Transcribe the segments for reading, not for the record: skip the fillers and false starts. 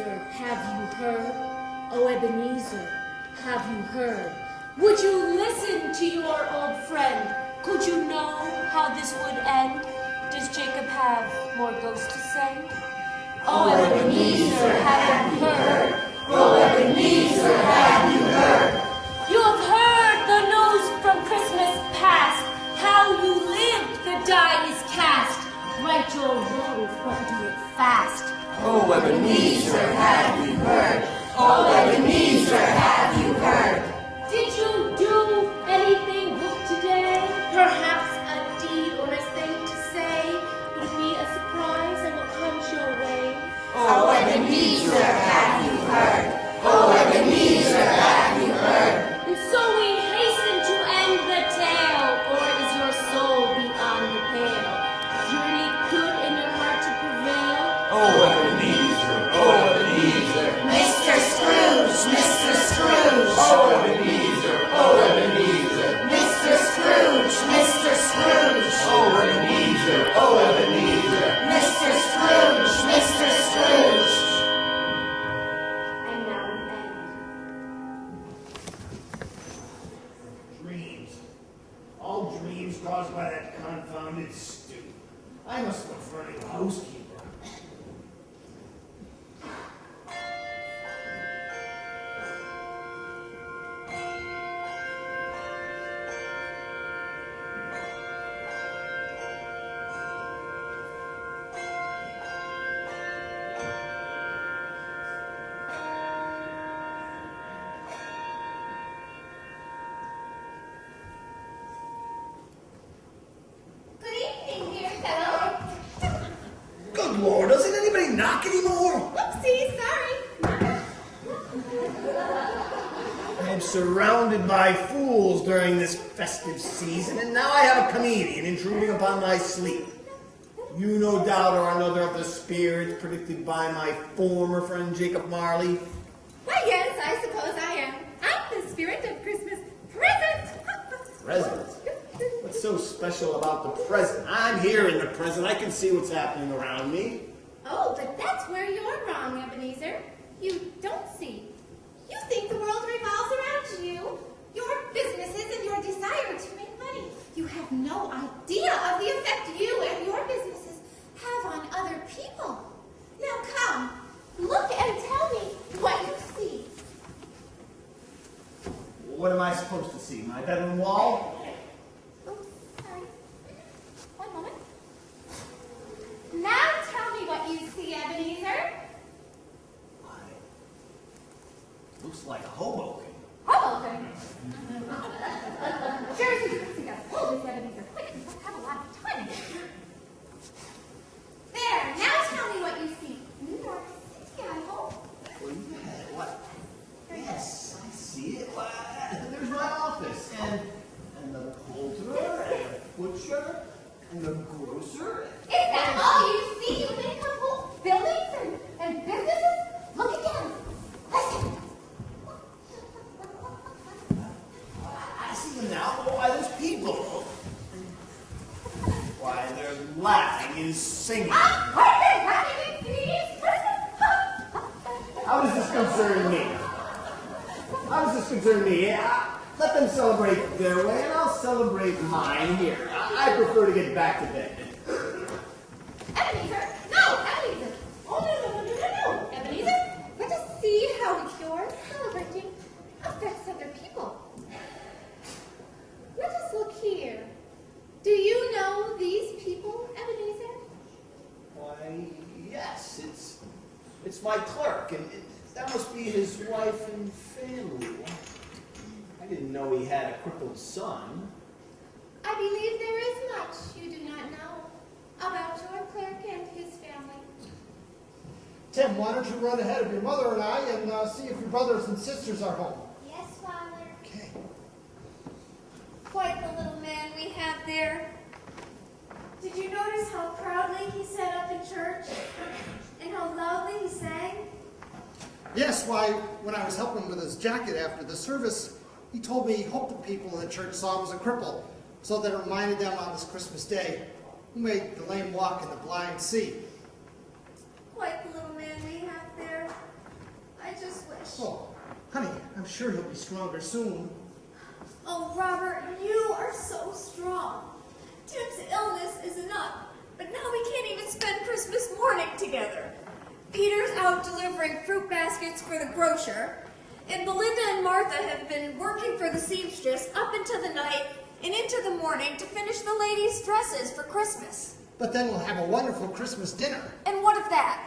Ebenezer, have you heard? Oh, Ebenezer, have you heard? Would you listen to your old friend? Could you know how this would end? Does Jacob have more ghosts to send? Oh, Ebenezer, have you heard? Oh, Ebenezer, have you heard? You have heard the news from Christmas past, how you lived, the die is cast. Write your rules, but do it fast. Oh, Ebenezer, have you heard? Oh, Ebenezer, have you heard? Did you do anything good today? Perhaps a deed or a thing to say? Would it be a surprise and what comes your way? Oh, Ebenezer, have you heard? Oh, Ebenezer, have you heard? And so we hasten to end the tale, or is your soul beyond the pale? Is there any good in your heart to prevail? Oh, Ebenezer, oh, Ebenezer. Mr. Scrooge, Mr. Scrooge. Oh, Ebenezer, oh, Ebenezer. Mr. Scrooge, Mr. Scrooge. Oh, Ebenezer, oh, Ebenezer. Mr. Scrooge, Mr. Scrooge. And now we end. Dreams. All dreams caused by that confounded stew. I must look for a new housekeeper. Good evening, dear fellow. Good Lord, doesn't anybody knock anymore? Whoopsie, sorry. I am surrounded by fools during this festive season, and now I have a comedian intruding upon my sleep. You no doubt are another of the spirits predicted by my former friend Jacob Marley. Why, yes, I suppose I am. I'm the spirit of Christmas present. Present? What's so special about the present? I'm here in the present. I can see what's happening around me. Oh, but that's where you're wrong, Ebenezer. You don't see. You think the world revolves around you, your businesses, and your desire to make money. You have no idea of the effect you and your businesses have on other people. Now come, look and tell me what you see. What am I supposed to see? My bedroom wall? Oops, sorry. One moment. Now tell me what you see, Ebenezer. Why, looks like a Hoboken. Hoboken. Sure, see, pull this, Ebenezer, quick. We don't have a lot of time. There, now tell me what you see. New York City, I hope. What? Yes, I see it. There's my office, and the poulterer, and the butcher, and the grocer. Is that all you see? You think of whole buildings and businesses? Look again. Listen. I see them now. Why, there's people. Why, they're laughing and singing. How does this concern me? How does this concern me? Let them celebrate their way, and I'll celebrate mine here. I prefer to get back to bed. Ebenezer! No, Ebenezer! Oh, no. Ebenezer, let us see how your celebrating affects other people. Let us look here. Do you know these people, Ebenezer? Why, yes, it's my clerk, and that must be his wife and family. I didn't know he had a crippled son. I believe there is much you do not know about your clerk and his family. Tim, why don't you run ahead of your mother and I and see if your brothers and sisters are home? Yes, Father. Okay. Quite the little man we have there. Did you notice how proudly he sat up in church? And how loudly he sang? Yes, why, when I was helping with his jacket after the service, he told me he hoped the people in the church saw him as a cripple, so that it reminded them on this Christmas day, who made the lame walk and the blind see. Quite the little man we have there. just wish. Oh, honey, I'm sure he'll be stronger soon. Oh, Robert, you are so strong. Tim's illness is enough, but now we can't even spend Christmas morning together. Peter's out delivering fruit baskets for the grocer, and Belinda and Martha have been working for the seamstress up into the night and into the morning to finish the ladies' dresses for Christmas. But then we'll have a wonderful Christmas dinner. And what of that?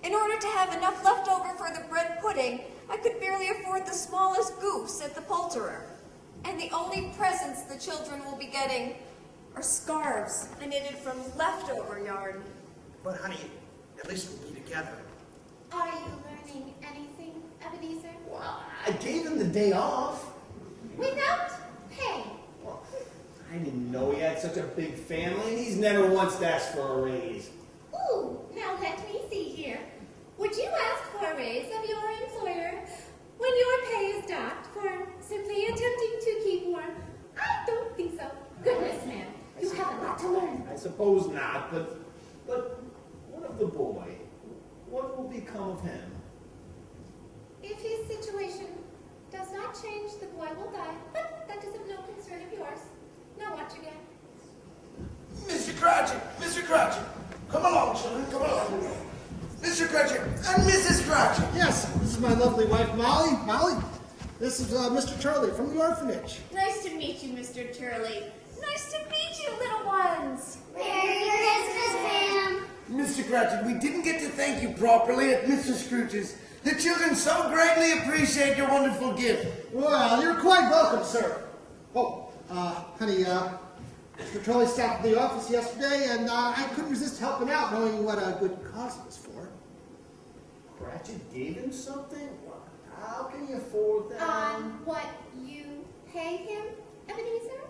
In order to have enough left over for the bread pudding, I could barely afford the smallest goose at the poulterer. And the only presents the children will be getting are scarves I knitted from leftover yarn. But honey, at least we'll be together. Are you learning anything, Ebenezer? Well, I gave him the day off. Without pay. Well, I didn't know he had such a big family, and he's never once asked for a raise. Ooh, now let me see here. Would you ask for a raise of your employer when your pay is docked for simply attempting to keep warm? I don't think so. Goodness, man, you have a lot to learn. I suppose not, but what of the boy? What will become of him? If his situation does not change, the boy will die. But that is of no concern of yours. Now watch again. Mr. Cratchit! Mr. Cratchit! Come along, children, come along. Mr. Cratchit and Mrs. Cratchit! Yes, this is my lovely wife, Molly. Molly, this is Mr. Turley from the orphanage. Nice to meet you, Mr. Turley. Nice to meet you, little ones. Merry Christmas, ma'am! Mr. Cratchit, we didn't get to thank you properly at Mr. Scrooge's. The children so greatly appreciate your wonderful gift. Well, you're quite welcome, sir. Oh, honey, Mr. Turley stopped at the office yesterday, and I couldn't resist helping out, knowing what a good cause it was for. Cratchit gave him something? How can he afford that? What you pay him, Ebenezer?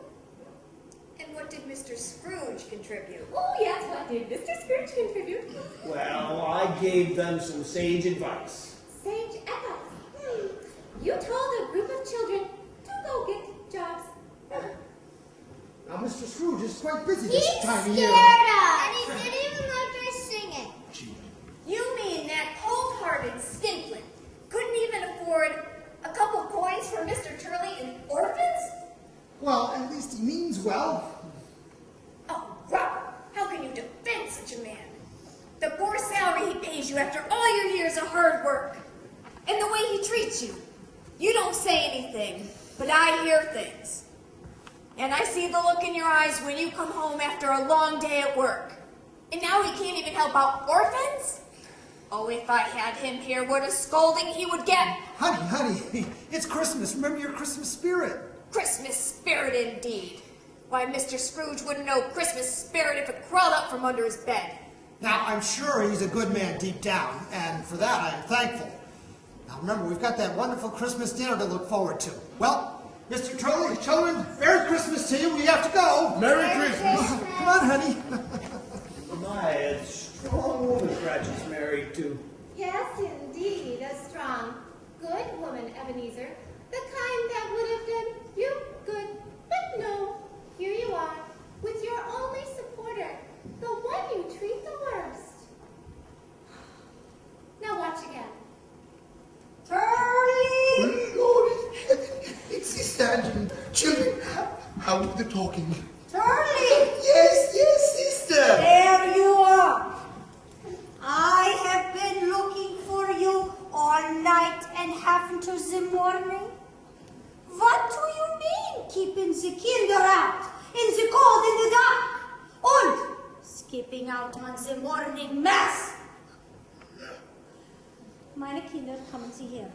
And what did Mr. Scrooge contribute? Oh, yes, what did Mr. Scrooge contribute? Well, I gave them some sage advice. Sage advice. You told a group of children to go get jobs. Now, Mr. Scrooge is quite busy this time of year. And he didn't even like my singing. You mean that cold-hearted skinflint couldn't even afford a couple coins for Mr. Turley and orphans? Well, at least he means well. Oh, Robert, how can you defend such a man? The poor salary he pays you after all your years of hard work. And the way he treats you. You don't say anything, but I hear things. And I see the look in your eyes when you come home after a long day at work. And now he can't even help out orphans? Oh, if I had him here, what a scolding he would get. Honey, it's Christmas. Remember your Christmas spirit. Christmas spirit indeed. Why, Mr. Scrooge wouldn't know Christmas spirit if it crawled up from under his bed. Now, I'm sure he's a good man deep down, and for that I am thankful. Now, remember, we've got that wonderful Christmas dinner to look forward to. Well, Mr. Turley, children, Merry Christmas to you. We have to go. Merry Christmas! Come on, honey. My, a strong woman Cratchit's married to. Yes, indeed, a strong, good woman, Ebenezer. The kind that would have done you good. But no, here you are, with your only supporter, the one you treat the worst. Now watch again. Turley! Lord, it's Sister Angela. Children, how are the talking? Turley! Yes, sister! There you are. I have been looking for you all night and half until the morning. What do you mean, keeping the kinder out in the cold in the dark? And skipping out on the morning mass? Meine Kinder, kommen Sie her.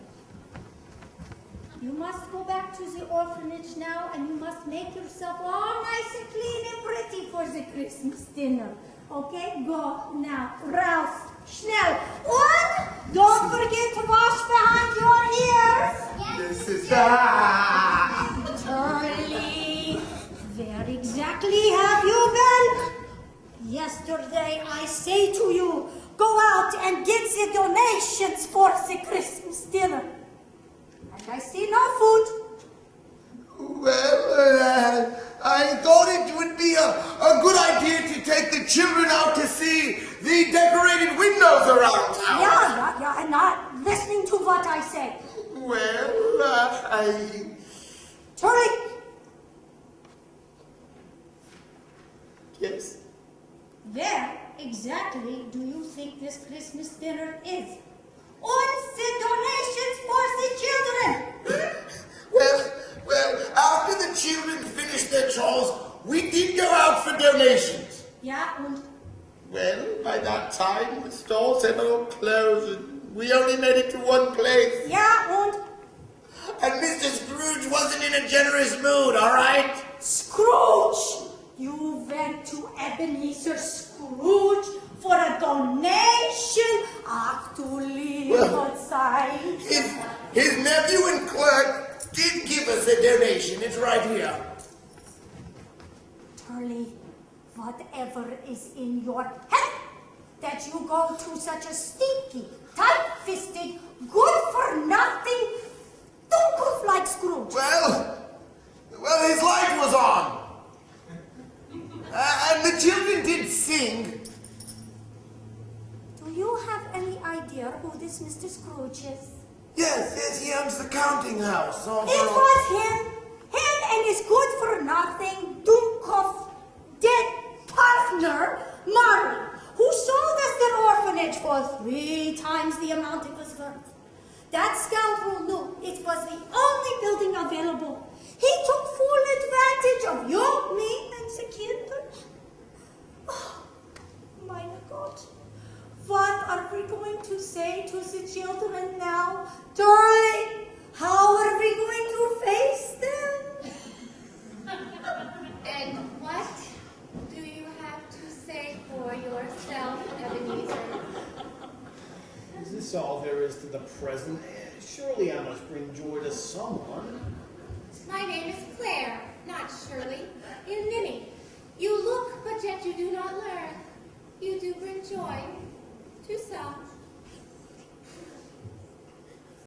You must go back to the orphanage now, and you must make yourself all nice and clean and pretty for the Christmas dinner. Okay? Go now. Raus. Schnell. And don't forget to wash behind your ears. Yes, sister! Turley, where exactly have you been? Yesterday I say to you, go out and get the donations for the Christmas dinner. And I see no food. Well, I thought it would be a good idea to take the children out to see the decorated windows around town. Yeah, I'm not listening to what I say. Well, Turley, Yes. where exactly do you think this Christmas dinner is? On the donations for the children. Well, after the children finished their chores, we did go out for donations. Yeah, and Well, by that time, the stalls had all closed and we only made it to one place. yeah, and And Mr. Scrooge wasn't in a generous mood, all right? Scrooge! You went to Ebenezer Scrooge for a donation? Actually, Well, outside. His nephew and clerk did give us a donation. It's right here. Turley, whatever is in your head that you go to such a stinky, tight-fisted, good-for-nothing dunkel like Scrooge. Well, his light was on. And the children did sing. Do you have any idea who this Mr. Scrooge is? Yes, he owns the counting house. It was him and his good-for-nothing, Dunkov, dead partner, Marley, who sold us their orphanage for 3 times the amount it was worth. That scoundrel knew it was the only building available. He took full advantage of you, me, and the children. Oh, my God. What are we going to say to the children now? Darling, how are we going to face them? And what do you have to say for yourself, Ebenezer? Is this all there is to the present? Surely I must bring joy to someone. My name is Claire, not Shirley. In Minnie. You look, but yet you do not learn. You do bring joy to some.